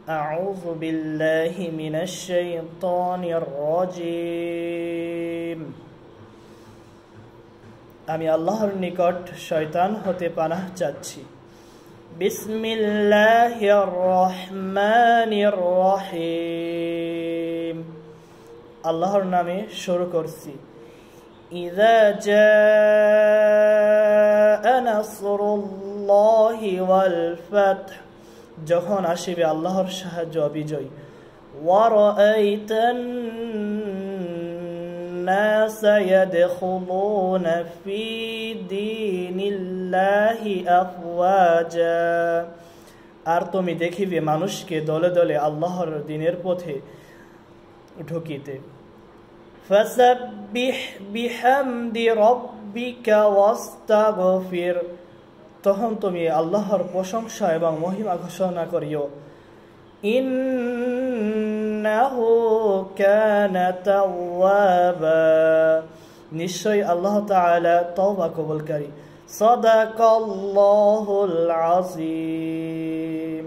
أعوذ بالله من الشيطان الرجيم আমি আল্লাহর নিকট শয়তান হতে পানাহ চাচ্ছি। বিসমিল্লাহির রহমানির রহিম, আল্লাহর নামে শুরু করছি। ইযা জাআ নাসরুল্লাহি ওয়াল ফাতহ, যখন আসিবে আল্লাহর সাহায্য বিজয়। ওয়া রাআইতান নাসা ইয়াদখুলুনা ফি দীনিল্লাহি আফওয়াজা, আর তুমি দেখিবে মানুষকে দলে দলে আল্লাহর দ্বীনের পথে ঢুকিতে। ফাসাব্বিহ বিহামদি রাব্বিকা ওয়াস্তাগফির, তখন তুমি আল্লাহর প্রশংসা এবং মহিমা ঘোষণা করিও। ইন্নাহু কানা তাওয়াবা, নিশ্চয় আল্লাহ তাআলা তওবা কবুলকারী। সাদাকাল্লাহুল আযীম।